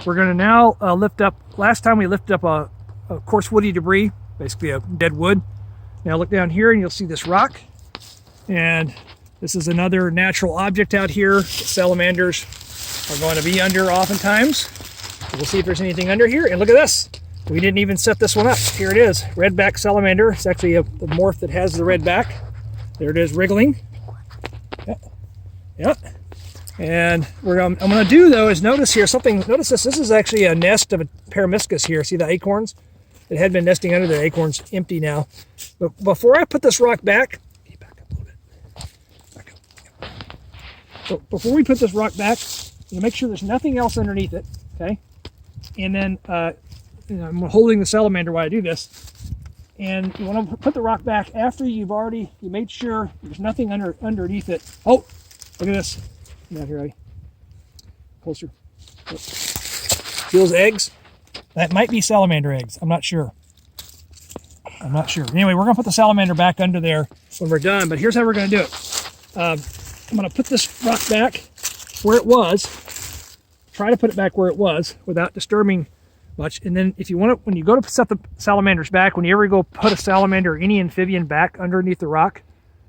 We're going to now lift up. Last time we lifted up a coarse woody debris, basically a dead wood. Now look down here and you'll see this rock. And this is another natural object out here that salamanders are going to be under oftentimes. We'll see if there's anything under here. And look at this. We didn't even set this one up. Here it is, redback salamander. It's actually a morph that has the red back. There it is, wriggling. Yep. And what I'm going to do though is notice here something. Notice this. This is actually a nest of a paramiscus here. See the acorns? It had been nesting under the acorns, empty now. But before I put this rock back, back up a little bit. Back up. So before we put this rock back, you make sure there's nothing else underneath it. Okay. And then I'm holding the salamander while I do this. And you want to put the rock back after you made sure there's nothing underneath it. Oh, look at this. Not here, Abby. Closer. See those eggs? That might be salamander eggs. I'm not sure. Anyway, we're going to put the salamander back under there when we're done. But here's how we're going to do it. I'm going to put this rock back where it was. Try to put it back where it was without disturbing much. And then if you want to, when you go to set the salamanders back, when you ever go put a salamander or any amphibian back underneath the rock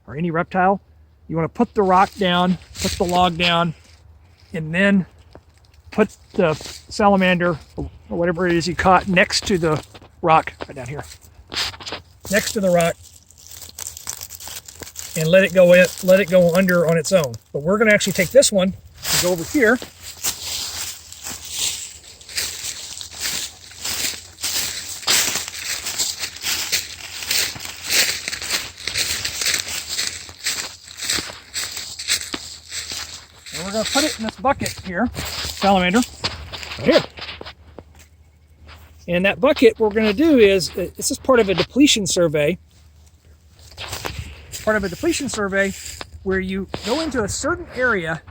or any reptile, you want to put the rock down, put the log down, and then put the salamander or whatever it is you caught next to the rock, right down here, next to the rock, and let it go under on its own. But we're going to actually take this one and go over here. And we're going to put it in this bucket here, salamander, right here. And that bucket, what we're going to do is, this is part of a depletion survey. Part of a depletion survey where you go into a certain area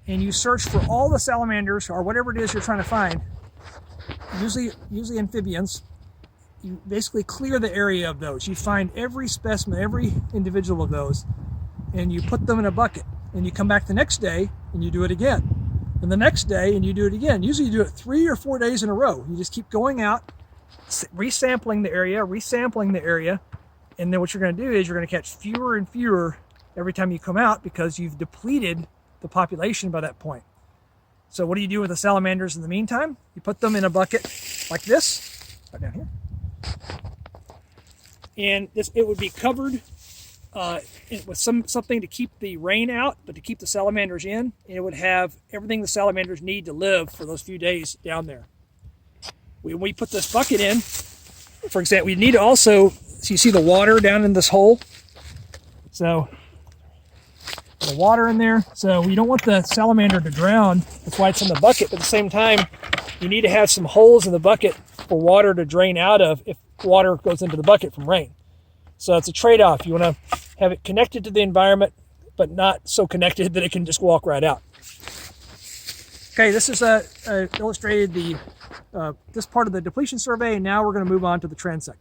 and you search for all the salamanders or whatever it is you're trying to find, usually amphibians. You basically clear the area of those. You find every specimen, every individual of those, and you put them in a bucket. And you come back the next day and you do it again. And the next day and you do it again. Usually you do it 3 or 4 days in a row. You just keep going out, resampling the area. And then what you're going to do is you're going to catch fewer and fewer every time you come out because you've depleted the population by that point. So what do you do with the salamanders in the meantime? You put them in a bucket like this, right down here. And it would be covered with something to keep the rain out, but to keep the salamanders in. And it would have everything the salamanders need to live for those few days down there. When we put this bucket in, for example, we need to also, so you see the water down in this hole? So the water in there. So we don't want the salamander to drown. That's why it's in the bucket. But at the same time, you need to have some holes in the bucket for water to drain out of if water goes into the bucket from rain. So it's a trade-off. You want to have it connected to the environment, but not so connected that it can just walk right out. Okay, this is illustrated this part of the depletion survey, and now we're going to move on to the transect.